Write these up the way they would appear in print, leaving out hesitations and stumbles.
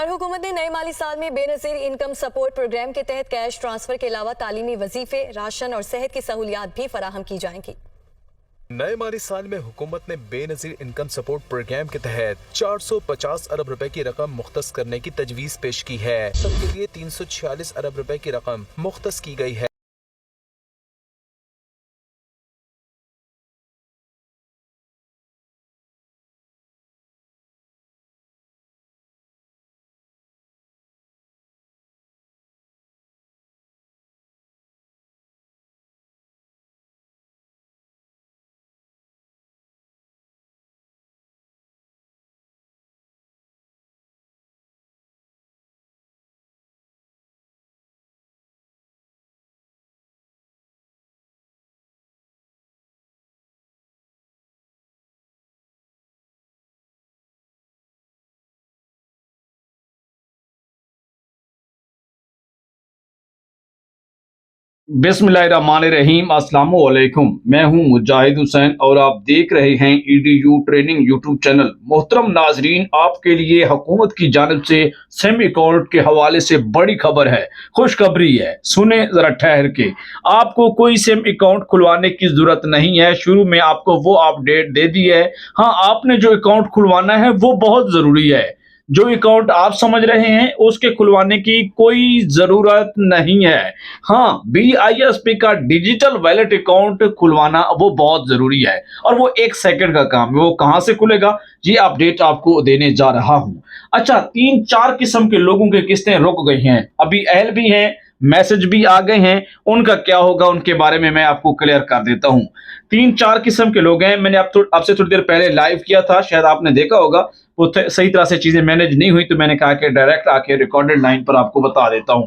और हुकूमत ने नए माली साल में बेनज़ीर इनकम सपोर्ट प्रोग्राम के तहत कैश ट्रांसफर के अलावा तालीमी वजीफे, राशन और सेहत की सहूलियात भी फराहम की जाएंगी। नए माली साल में हुकूमत ने बेनज़ीर इनकम सपोर्ट प्रोग्राम के तहत 450 अरब रुपए की रकम मुख्तस करने की तजवीज़ पेश की है। सबके लिए 346 अरब रुपए की रकम मुख्तस की गई है। बिस्मिल्लाहिर्रहमानिर्रहीम, अस्सलाम वालेकुम। मैं हूं मुजाहिद हुसैन और आप देख रहे हैं EDU ट्रेनिंग यूट्यूब चैनल। मोहतरम नाजरीन, आपके लिए हुकूमत की जानिब से सिम अकाउंट के हवाले से बड़ी खबर है, खुशखबरी है। सुने जरा ठहर के। आपको कोई सिम अकाउंट खुलवाने की जरूरत नहीं है। शुरू में आपको वो अपडेट दे दी है। हाँ, आपने जो अकाउंट खुलवाना है वो बहुत जरूरी है। जो अकाउंट आप समझ रहे हैं उसके खुलवाने की कोई जरूरत नहीं है। हाँ, BISP का डिजिटल वैलेट अकाउंट खुलवाना वो बहुत जरूरी है और वो 1 सेकंड का काम है। वो कहां से खुलेगा, ये अपडेट आपको देने जा रहा हूं। अच्छा, 3-4 किस्म के लोगों के किस्तें रुक गई हैं, अभी अहल भी हैं, मैसेज भी आ गए हैं। उनका क्या होगा, उनके बारे में मैं आपको क्लियर कर देता हूं। 3-4 किस्म के लोग हैं। मैंने आपसे थोड़ी देर पहले लाइव किया था, शायद आपने देखा होगा। वो सही तरह से चीजें मैनेज नहीं हुई तो मैंने कहा कि डायरेक्ट आके रिकॉर्डेड लाइन पर आपको बता देता हूं।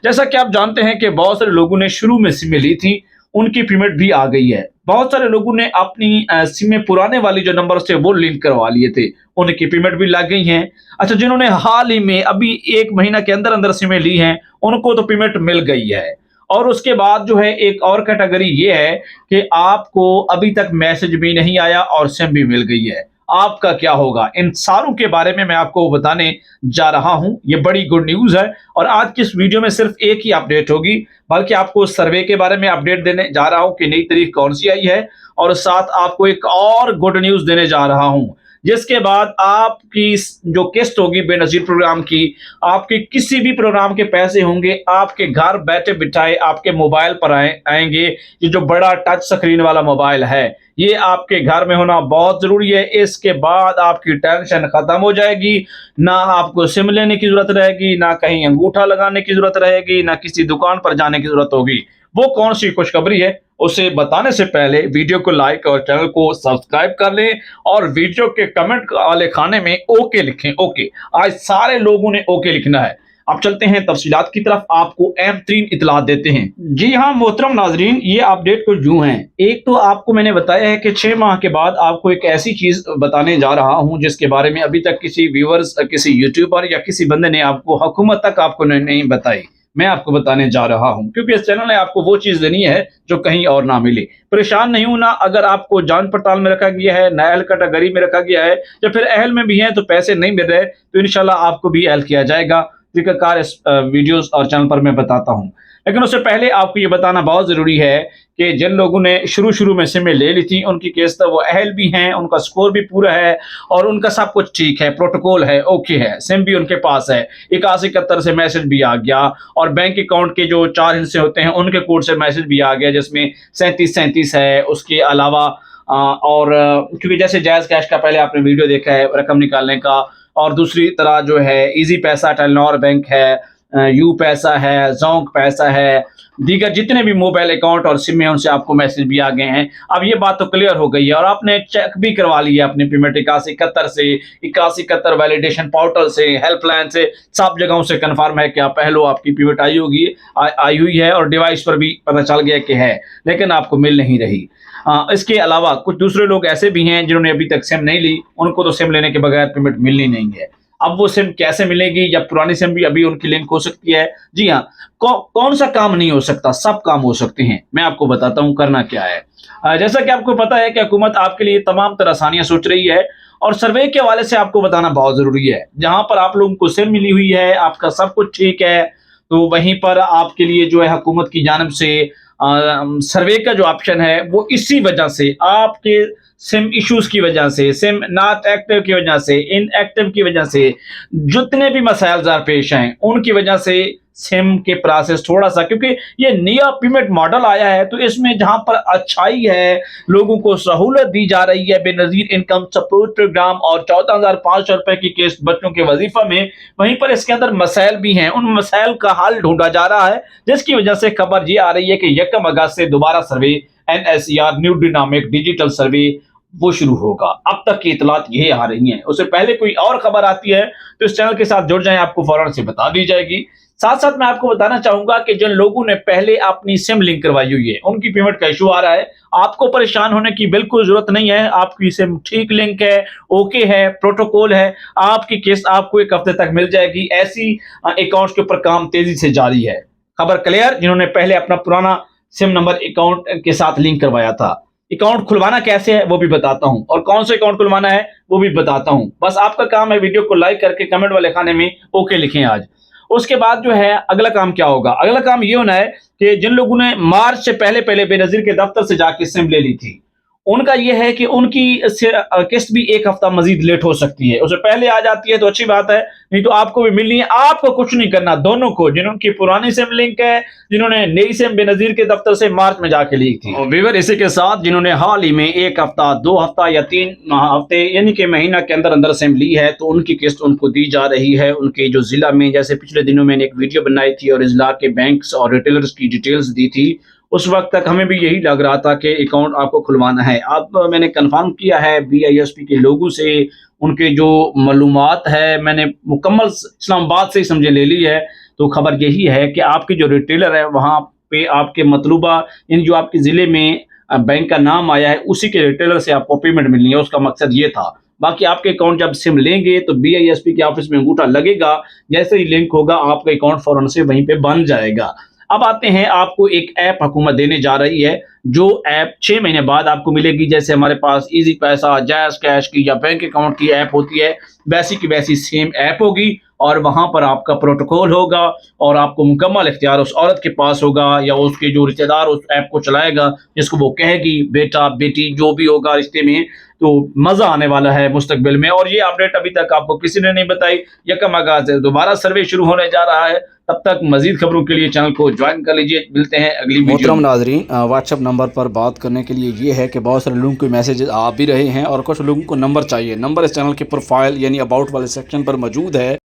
जैसा कि आप जानते हैं कि बहुत सारे लोगों ने शुरू में सिमें ली थी, उनकी पेमेंट भी आ गई है। बहुत सारे लोगों ने अपनी सिमें पुराने वाली जो नंबर से वो लिंक करवा लिए थे, उनकी पेमेंट भी लग गई है। अच्छा, जिन्होंने हाल ही में अभी 1 महीना के अंदर अंदर सिमें ली हैं, उनको तो पेमेंट मिल गई है। और उसके बाद जो है एक और कैटेगरी ये है कि आपको अभी तक मैसेज भी नहीं आया और सिम भी मिल गई है। आपका क्या होगा, इन सारों के बारे में मैं आपको बताने जा रहा हूं। ये बड़ी गुड न्यूज है और आज की इस वीडियो में सिर्फ एक ही अपडेट होगी, बल्कि आपको सर्वे के बारे में अपडेट देने जा रहा हूं कि नई तारीख कौन सी आई है, और साथ आपको एक और गुड न्यूज देने जा रहा हूं, जिसके बाद आपकी जो किस्त होगी बेनजीर प्रोग्राम की, आपके किसी भी प्रोग्राम के पैसे होंगे आपके घर बैठे बिठाए आपके मोबाइल पर आएंगे। ये जो बड़ा टच स्क्रीन वाला मोबाइल है, ये आपके घर में होना बहुत जरूरी है। इसके बाद आपकी टेंशन खत्म हो जाएगी। ना आपको सिम लेने की जरूरत रहेगी, ना कहीं अंगूठा लगाने की जरूरत रहेगी, ना किसी दुकान पर जाने की जरूरत होगी। वो कौन सी खुशखबरी है, उसे बताने से पहले वीडियो को लाइक और चैनल को सब्सक्राइब कर लें और वीडियो के कमेंट वाले खाने में ओके लिखें। ओके, आज सारे लोगों ने ओके लिखना है। अब चलते हैं तफसीलात की तरफ, आपको अहम तरीन इतलात देते हैं। जी हाँ मोहतरम नाजरीन, ये अपडेट कुछ यूं है। एक तो आपको मैंने बताया है कि 6 माह के बाद आपको एक ऐसी चीज बताने जा रहा हूं जिसके बारे में अभी तक किसी व्यूअर्स, किसी यूट्यूबर या किसी बंदे ने आपको, हुकूमत तक आपको नहीं बताई। मैं आपको बताने जा रहा हूं क्योंकि इस चैनल ने आपको वो चीज देनी है जो कहीं और ना मिले। परेशान नहीं होना। अगर आपको जान पड़ताल में रखा गया है, नाअहल कैटेगरी में रखा गया है, या फिर अहल में भी है तो पैसे नहीं मिल रहे, तो इंशाल्लाह आपको भी अहल किया जाएगा। जिक्र इस वीडियोस और चैनल पर मैं बताता हूं। लेकिन उससे पहले आपको ये बताना बहुत जरूरी है कि जिन लोगों ने शुरू में सिमें ले ली थी, उनकी किस्त, वो अहल भी हैं, उनका स्कोर भी पूरा है और उनका सब कुछ ठीक है, प्रोटोकॉल है, ओके है, सिम भी उनके पास है। 8171 से मैसेज भी आ गया और बैंक अकाउंट के जो 4 हिस्से होते हैं उनके कोड से मैसेज भी आ गया, जिसमें 3737 है। उसके अलावा और क्योंकि जैसे जायज कैश का पहले आपने वीडियो देखा है रकम निकालने का, और दूसरी तरह जो है इजी पैसा, टेलीनॉर बैंक है, यू पैसा है, जोंक पैसा है, दीगर जितने भी मोबाइल अकाउंट और सिम है उनसे आपको मैसेज भी आ गए हैं। अब ये बात तो क्लियर हो गई है और आपने चेक भी करवा लिया अपनी पेमेंट 8171 से, 8171 वैलिडेशन पोर्टल से, हेल्पलाइन से, सब जगहों से कंफर्म है कि आप पहले आपकी पेमेंट आई हुई है और डिवाइस पर भी पता चल गया कि है, लेकिन आपको मिल नहीं रही। इसके अलावा कुछ दूसरे लोग ऐसे भी हैं जिन्होंने अभी तक सिम नहीं ली, उनको तो सिम लेने के बगैर पेमेंट मिलनी नहीं है। अब वो सिम कैसे मिलेगी, या पुरानी सिम भी अभी उनकी लिंक हो सकती है? जी हाँ, कौन सा काम नहीं हो सकता, सब काम हो सकते हैं। मैं आपको बताता हूँ करना क्या है। जैसा कि आपको पता है कि हुकूमत आपके लिए तमाम तरह आसानियां सोच रही है और सर्वे के हवाले से आपको बताना बहुत जरूरी है, जहां पर आप लोगों को सिम मिली हुई है, आपका सब कुछ ठीक है, तो वहीं पर आपके लिए जो है हुकूमत की जानिब से सर्वे का जो ऑप्शन है वो इसी वजह से, आपके सिम इश्यूज की वजह से, सिम नॉट एक्टिव की वजह से, इनएक्टिव की वजह से, जितने भी मसाइल पेश हैं उनकी वजह से सिम के प्रोसेस थोड़ा सा, क्योंकि ये नया पेमेंट मॉडल आया है तो इसमें जहां पर अच्छाई है, लोगों को सहूलत दी जा रही है बेनजीर इनकम सपोर्ट प्रोग्राम और 14,500 रुपए की किस्त बच्चों के वजीफा में, वहीं पर इसके अंदर मसाइल भी हैं, उन मसाइल का हल ढूंढा जा रहा है, जिसकी वजह से खबर ये आ रही है कि 1 अगस्त से दोबारा सर्वे NSER new dynamic digital survey वो शुरू होगा। अब तक की इतलात यही आ रही हैं। उससे पहले कोई और खबर आती है तो इस चैनल के साथ जुड़ जाएं, आपको फौरन से बता दी जाएगी। साथ साथ मैं आपको बताना चाहूंगा कि जिन लोगों ने पहले अपनी सिम लिंक करवाई हुई है उनकी पेमेंट का इशू आ रहा है, आपको परेशान होने की बिल्कुल जरूरत नहीं है। आपकी सिम ठीक लिंक है, ओके है, प्रोटोकॉल है, आपकी किस्त आपको 1 हफ्ते तक मिल जाएगी। ऐसी अकाउंट्स के ऊपर काम तेजी से जारी है। खबर क्लियर? जिन्होंने पहले अपना पुराना सिम नंबर अकाउंट के साथ लिंक करवाया था, अकाउंट खुलवाना कैसे है वो भी बताता हूं, और कौन सा अकाउंट खुलवाना है वो भी बताता हूं। बस आपका काम है वीडियो को लाइक करके कमेंट वाले खाने में ओके लिखें आज। उसके बाद जो है अगला काम क्या होगा? अगला काम ये होना है कि जिन लोगों ने मार्च से पहले बेनजीर के दफ्तर से जाके सिम ले ली थी, उनका यह है कि उनकी किस्त भी 1 हफ्ता मजीद लेट हो सकती है। उससे पहले आ जाती है तो अच्छी बात है, नहीं तो आपको भी मिलनी है। आपको कुछ नहीं करना, दोनों को, जिन्होंने पुरानी सिम लिंक है, जिन्होंने नई सिम बेनजीर के दफ्तर से मार्च में जाके ली थी, और विवर इसी के साथ जिन्होंने हाल ही में 1 हफ्ता, 2 हफ्ता या 3 हफ्ते यानी कि महीना के अंदर अंदर सिम ली है, तो उनकी किस्त उनको दी जा रही है। उनके जो जिला में, जैसे पिछले दिनों मैंने एक वीडियो बनाई थी और इजला के बैंक्स और रिटेलर्स की डिटेल्स दी थी, उस वक्त तक हमें भी यही लग रहा था कि अकाउंट आपको खुलवाना है। अब मैंने कंफर्म किया है BISP के लोगों से, उनके जो मालूमात है मैंने मुकम्मल इस्लामाबाद से ही समझे ले ली है। तो खबर यही है कि आपकी जो रिटेलर है वहाँ पे आपके मतलूबा, इन जो आपके ज़िले में बैंक का नाम आया है उसी के रिटेलर से आपको पेमेंट मिलनी है। उसका मकसद ये था। बाकी आपके अकाउंट जब सिम लेंगे तो BISP के ऑफिस में अंगूठा लगेगा, जैसे ही लिंक होगा आपका अकाउंट फौरन से वहीं पे बन जाएगा। अब आते हैं, आपको एक ऐप हुकूमत देने जा रही है, जो ऐप 6 महीने बाद आपको मिलेगी। जैसे हमारे पास इजी पैसा, जैज़ कैश की या बैंक अकाउंट की ऐप होती है, वैसी की वैसी सेम ऐप होगी, और वहां पर आपका प्रोटोकॉल होगा और आपको मुकम्मल इख्तियार उस औरत के पास होगा या उसके जो रिश्तेदार उस ऐप को चलाएगा, जिसको वो कहेगी, बेटा बेटी जो भी होगा रिश्ते में, तो मजा आने वाला है मुस्तकबिल में। और ये अपडेट अभी तक आपको किसी ने नहीं बताई। 1 अगस्त से दोबारा सर्वे शुरू होने जा रहा है। तब तक मजीद खबरों के लिए चैनल को ज्वाइन कर लीजिए। मिलते हैं अगली वीडियो। मोहतरम नाजरीन, व्हाट्सएप नंबर पर बात करने के लिए ये है कि बहुत सारे लोगों के मैसेज आ भी रहे हैं और कुछ लोगों को नंबर चाहिए। नंबर इस चैनल के प्रोफाइल यानी अबाउट वाले सेक्शन पर मौजूद है।